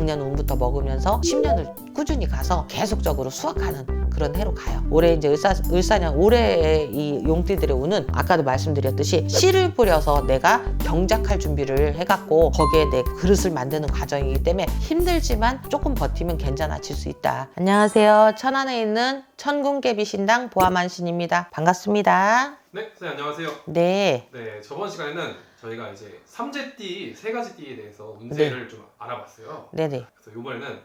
작년 운부터 먹으면서 10년을 꾸준히 가서 계속적으로 수확하는 그런 해로 가요. 올해 이제 을사년 올해의 이 용띠들의 운은 아까도 말씀드렸듯이 씨를 뿌려서 내가 경작할 준비를 해갖고 거기에 내 그릇을 만드는 과정이기 때문에 힘들지만 조금 버티면 괜찮아질 수 있다. 안녕하세요. 천안에 있는 천궁개비신당 보아만신입니다. 반갑습니다. 네, 선생님 안녕하세요. 네. 네, 저번 시간에는 저희가 이제 삼재띠 세 가지 띠에 대해서 운세를 좀 알아봤어요. 네네. 그래서 이번에는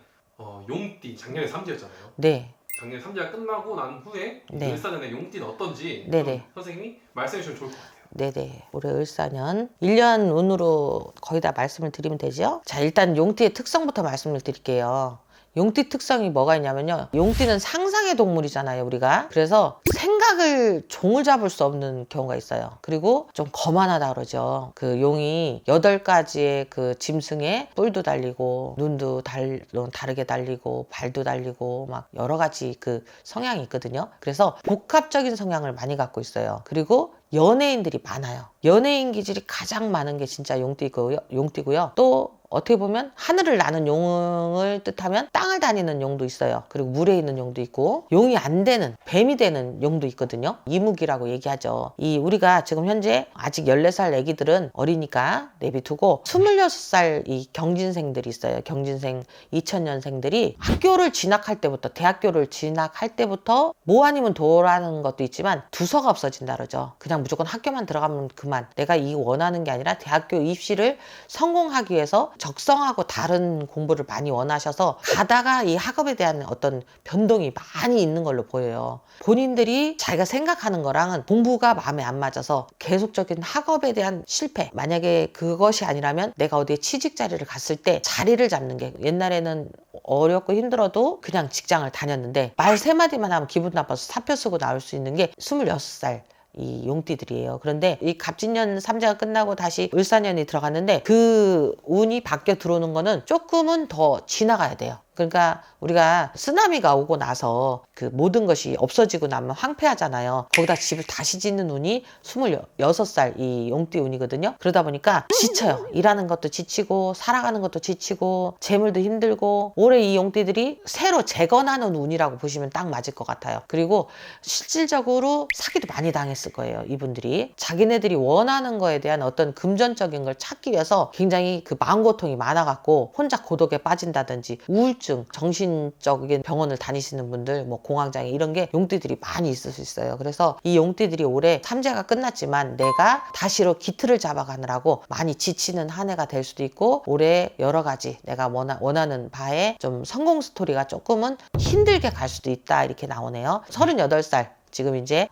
용띠 작년에 삼재였잖아요. 네. 작년 삼재가 끝나고 난 후에 네. 을사년에 용띠는 어떤지 네네. 좀 선생님이 말씀해 주시면 좋을 것 같아요. 네네. 올해 을사년 1년 운으로 거의 다 말씀을 드리면 되죠. 자, 일단 용띠의 특성부터 말씀을 드릴게요. 용띠 특성이 뭐가 있냐면요. 용띠는 상상의 동물이잖아요, 우리가. 그래서 생각을 종을 잡을 수 없는 경우가 있어요. 그리고 좀 거만하다 그러죠. 그 용이 8가지의 그 짐승에 뿔도 달리고 눈도 다르게 달리고 발도 달리고 막 여러 가지 그 성향이 있거든요. 그래서 복합적인 성향을 많이 갖고 있어요. 그리고 연예인들이 많아요. 연예인 기질이 가장 많은 게 진짜 용띠고요. 또 어떻게 보면 하늘을 나는 용을 뜻하면 땅을 다니는 용도 있어요. 그리고 물에 있는 용도 있고 용이 안 되는 뱀이 되는 용도 있거든요. 이무기라고 얘기하죠. 이 우리가 지금 현재 아직 14살 애기들은 어리니까 내비두고 26살 이 경진생들이 있어요. 경진생 2000년생들이 학교를 진학할 때부터 대학교를 진학할 때부터 뭐 아니면 도라는 것도 있지만 두서가 없어진다 그러죠. 그냥 무조건 학교만 들어가면 그만. 내가 이 원하는 게 아니라 대학교 입시를 성공하기 위해서 적성하고 다른 공부를 많이 원하셔서 가다가 이 학업에 대한 어떤 변동이 많이 있는 걸로 보여요. 본인들이 자기가 생각하는 거랑은 공부가 마음에 안 맞아서 계속적인 학업에 대한 실패. 만약에 그것이 아니라면 내가 어디에 취직 자리를 갔을 때 자리를 잡는 게 옛날에는 어렵고 힘들어도 그냥 직장을 다녔는데 말 3마디만 하면 기분 나빠서 사표 쓰고 나올 수 있는 게 26살. 이 용띠들이에요. 그런데 이 갑진년 삼재가 끝나고 다시 을사년이 들어갔는데 그 운이 바뀌어 들어오는 거는 조금은 더 지나가야 돼요. 그러니까 우리가 쓰나미가 오고 나서 그 모든 것이 없어지고 나면 황폐하잖아요. 거기다 집을 다시 짓는 운이 26살 이 용띠 운이거든요. 그러다 보니까 지쳐요. 일하는 것도 지치고 살아가는 것도 지치고 재물도 힘들고 올해 이 용띠들이 새로 재건하는 운이라고 보시면 딱 맞을 것 같아요. 그리고 실질적으로 사기도 많이 당했을 거예요. 이분들이 자기네들이 원하는 거에 대한 어떤 금전적인 걸 찾기 위해서 굉장히 그 마음고통이 많아갖고 혼자 고독에 빠진다든지 우울증 정신적인 병원을 다니시는 분들 뭐 공황장애 이런 게 용띠들이 많이 있을 수 있어요. 그래서 이 용띠들이 올해 삼재가 끝났지만 내가 다시로 기틀을 잡아가느라고 많이 지치는 한 해가 될 수도 있고 올해 여러 가지 내가 원하는 바에 좀 성공 스토리가 조금은 힘들게 갈 수도 있다 이렇게 나오네요. 38살 지금 이제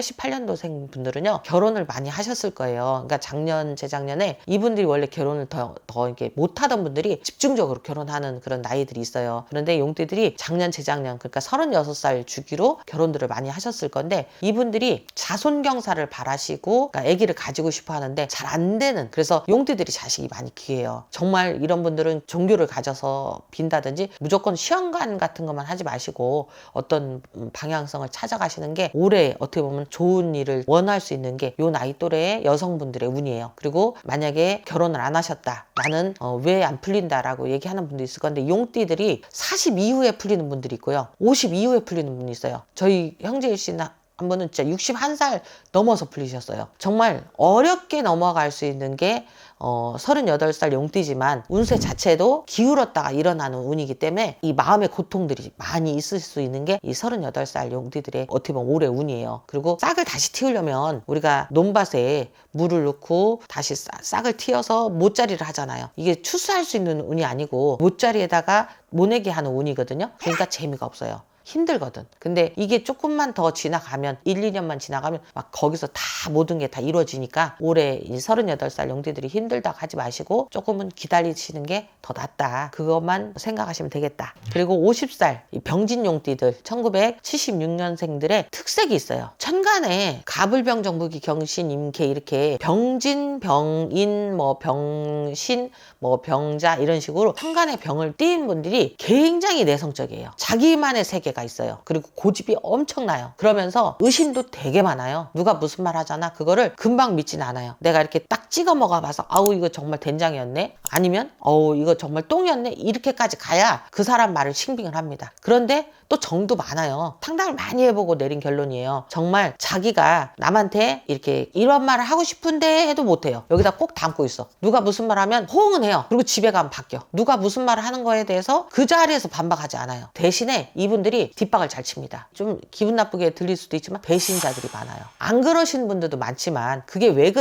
1988년도생 분들은요 결혼을 많이 하셨을 거예요. 그러니까 작년 재작년에 이분들이 원래 결혼을 더 이렇게 못하던 분들이 집중적으로 결혼하는 그런 나이들이 있어요. 그런데 용띠들이 작년 재작년 그러니까 36살 주기로 결혼들을 많이 하셨을 건데 이분들이 자손경사를 바라시고 그러니까 아기를 가지고 싶어 하는데 잘 안 되는 그래서 용띠들이 자식이 많이 귀해요. 정말 이런 분들은 종교를 가져서 빈다든지 무조건 시험관 같은 것만 하지 마시고 어떤 방향성을 찾아가시는 게 올해 어떻게 보면 좋은 일을 원할 수 있는 게 요 나이 또래의 여성분들의 운이에요. 그리고 만약에 결혼을 안 하셨다. 나는 왜 안 풀린다라고 얘기하는 분도 있을 건데 용띠들이 40 이후에 풀리는 분들이 있고요. 50 이후에 풀리는 분이 있어요. 저희 형제일 씨는 한 번은 진짜 61살 넘어서 풀리셨어요. 정말 어렵게 넘어갈 수 있는 게 38살 용띠지만 운세 자체도 기울었다가 일어나는 운이기 때문에 이 마음의 고통들이 많이 있을 수 있는 게 이 38살 용띠들의 어떻게 보면 올해 운이에요. 그리고 싹을 다시 틔우려면 우리가 논밭에 물을 넣고 다시 싹을 틔어서 모짜리를 하잖아요. 이게 추수할 수 있는 운이 아니고 모짜리에다가 모내게 하는 운이거든요. 그러니까 재미가 없어요. 힘들거든. 근데 이게 조금만 더 지나가면 1, 2년만 지나가면 막 거기서 다 모든 게 다 이루어지니까 올해 이 38살 용띠들이 힘들다고 하지 마시고 조금은 기다리시는 게 더 낫다. 그것만 생각하시면 되겠다. 그리고 50살 이 병진 용띠들 1976년생들의 특색이 있어요. 천간에 가불병정무기 경신 임계 이렇게 병진 병인 뭐 병신 뭐 병자 이런 식으로 천간에 병을 띈 분들이 굉장히 내성적이에요. 자기만의 세계가 있어요. 그리고 고집이 엄청나요. 그러면서 의심도 되게 많아요. 누가 무슨 말 하잖아. 그거를 금방 믿진 않아요. 내가 이렇게 딱 찍어 먹어봐서 아우 이거 정말 된장이었네. 아니면 어우 이거 정말 똥이었네. 이렇게까지 가야 그 사람 말을 싱빙을 합니다. 그런데 또 정도 많아요. 상담을 많이 해보고 내린 결론이에요. 정말 자기가 남한테 이렇게 이런 말을 하고 싶은데 해도 못해요. 여기다 꼭 담고 있어. 누가 무슨 말 하면 호응은 해요. 그리고 집에 가면 바뀌어. 누가 무슨 말을 하는 거에 대해서 그 자리에서 반박하지 않아요. 대신에 이분들이 뒷박을 잘 칩니다. 좀 기분 나쁘게 들릴 수도 있지만 배신자들이 많아요. 안 그러시는 분들도 많지만 그게 왜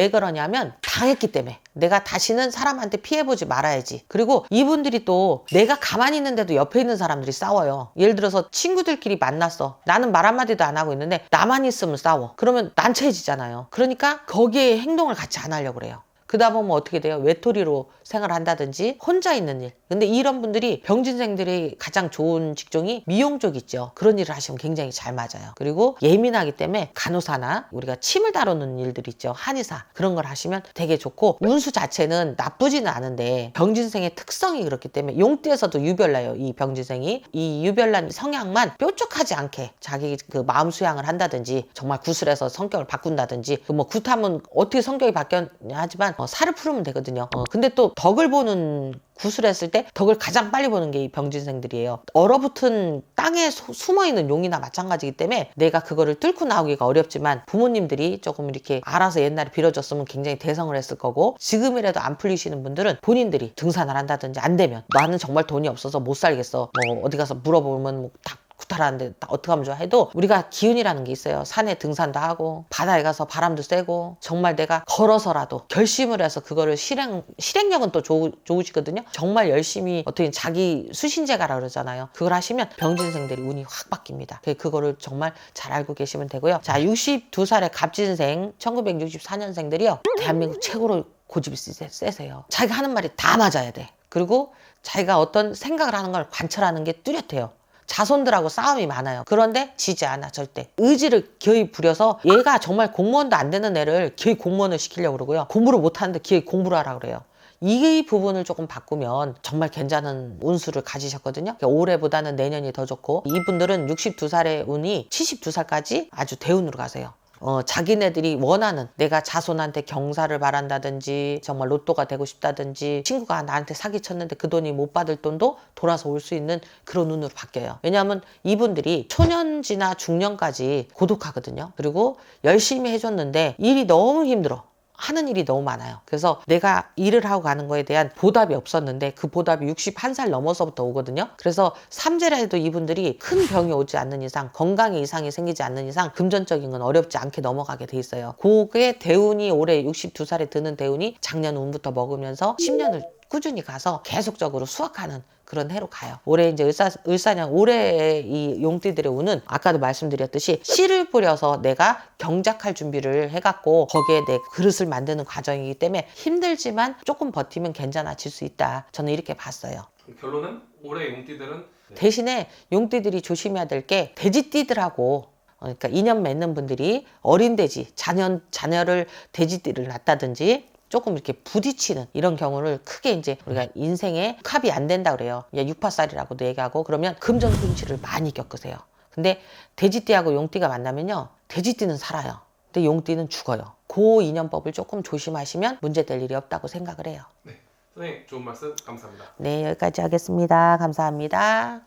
그러냐면 당했기 때문에. 내가 다시는 사람한테 피해보지 말아야지. 그리고 이분들이 또 내가 가만히 있는데도 옆에 있는 사람들이 싸워요. 예를 들어서 친구들끼리 만났어. 나는 말 한마디도 안 하고 있는데 나만 있으면 싸워. 그러면 난처해지잖아요. 그러니까 거기에 행동을 같이 안 하려고 그래요. 그러다 보면 어떻게 돼요? 외톨이로 생활한다든지 혼자 있는 일. 근데 이런 분들이 병진생들이 가장 좋은 직종이 미용 쪽 있죠. 그런 일을 하시면 굉장히 잘 맞아요. 그리고 예민하기 때문에 간호사나 우리가 침을 다루는 일들 있죠. 한의사 그런 걸 하시면 되게 좋고 운수 자체는 나쁘지는 않은데 병진생의 특성이 그렇기 때문에 용띠에서도 유별나요. 이 병진생이 이 유별난 성향만 뾰족하지 않게 자기 그 마음 수양을 한다든지 정말 구슬해서 성격을 바꾼다든지 뭐 굿하면 어떻게 성격이 바뀌었냐 하지만 살을 풀으면 되거든요. 근데 또 덕을 보는 구슬했을 때 덕을 가장 빨리 보는 게 이 병진생들이에요. 얼어붙은 땅에 숨어있는 용이나 마찬가지이기 때문에 내가 그거를 뚫고 나오기가 어렵지만 부모님들이 조금 이렇게 알아서 옛날에 빌어줬으면 굉장히 대성을 했을 거고 지금이라도 안 풀리시는 분들은 본인들이 등산을 한다든지 안 되면 나는 정말 돈이 없어서 못 살겠어. 뭐 어디 가서 물어보면 뭐 다 구타라는데 어떻게 하면 좋아 해도 우리가 기운이라는 게 있어요. 산에 등산도 하고 바다에 가서 바람도 쐬고 정말 내가 걸어서라도 결심을 해서 그거를 실행력은 또 좋으시거든요. 정말 열심히 어떻게 자기 수신제가라 그러잖아요. 그걸 하시면 병진생들이 운이 확 바뀝니다. 그거를 정말 잘 알고 계시면 되고요. 자, 62살의 갑진생 1964년생들이요. 대한민국 최고로 고집이 세세요. 자기가 하는 말이 다 맞아야 돼. 그리고 자기가 어떤 생각을 하는 걸 관철하는 게 뚜렷해요. 자손들하고 싸움이 많아요. 그런데 지지 않아 절대. 의지를 기어이 부려서 얘가 정말 공무원도 안 되는 애를 기어이 공무원을 시키려고 그러고요. 공부를 못하는데 기어이 공부를 하라고 그래요. 이 부분을 조금 바꾸면 정말 괜찮은 운수를 가지셨거든요. 그러니까 올해보다는 내년이 더 좋고 이분들은 62살의 운이 72살까지 아주 대운으로 가세요. 자기네들이 원하는 내가 자손한테 경사를 바란다든지 정말 로또가 되고 싶다든지 친구가 나한테 사기쳤는데 그 돈이 못 받을 돈도 돌아서 올 수 있는 그런 운으로 바뀌어요. 왜냐하면 이분들이 초년지나 중년까지 고독하거든요. 그리고 열심히 해줬는데 일이 너무 힘들어. 하는 일이 너무 많아요. 그래서 내가 일을 하고 가는 거에 대한 보답이 없었는데 그 보답이 61살 넘어서부터 오거든요. 그래서 삼재라도 이분들이 큰 병이 오지 않는 이상 건강에 이상이 생기지 않는 이상 금전적인 건 어렵지 않게 넘어가게 돼 있어요. 그게 대운이 올해 62살에 드는 대운이 작년 운부터 먹으면서 10년을 꾸준히 가서 계속적으로 수확하는 그런 해로 가요. 올해 이제 을사년 올해의 이 용띠들의 운은 아까도 말씀드렸듯이 씨를 뿌려서 내가 경작할 준비를 해갖고 거기에 내 그릇을 만드는 과정이기 때문에 힘들지만 조금 버티면 괜찮아질 수 있다. 저는 이렇게 봤어요. 결론은 올해 용띠들은 대신에 용띠들이 조심해야 될 게 돼지띠들하고 그러니까 인연 맺는 분들이 어린 돼지 자녀를 돼지띠를 낳다든지 조금 이렇게 부딪히는 이런 경우를 크게 이제 우리가 인생에 합이 안 된다 그래요. 6파살이라고도 얘기하고 그러면 금전 손실을 많이 겪으세요. 근데 돼지띠하고 용띠가 만나면요. 돼지띠는 살아요. 근데 용띠는 죽어요. 그 인연법을 조금 조심하시면 문제될 일이 없다고 생각을 해요. 네, 선생님 좋은 말씀 감사합니다. 네, 여기까지 하겠습니다. 감사합니다.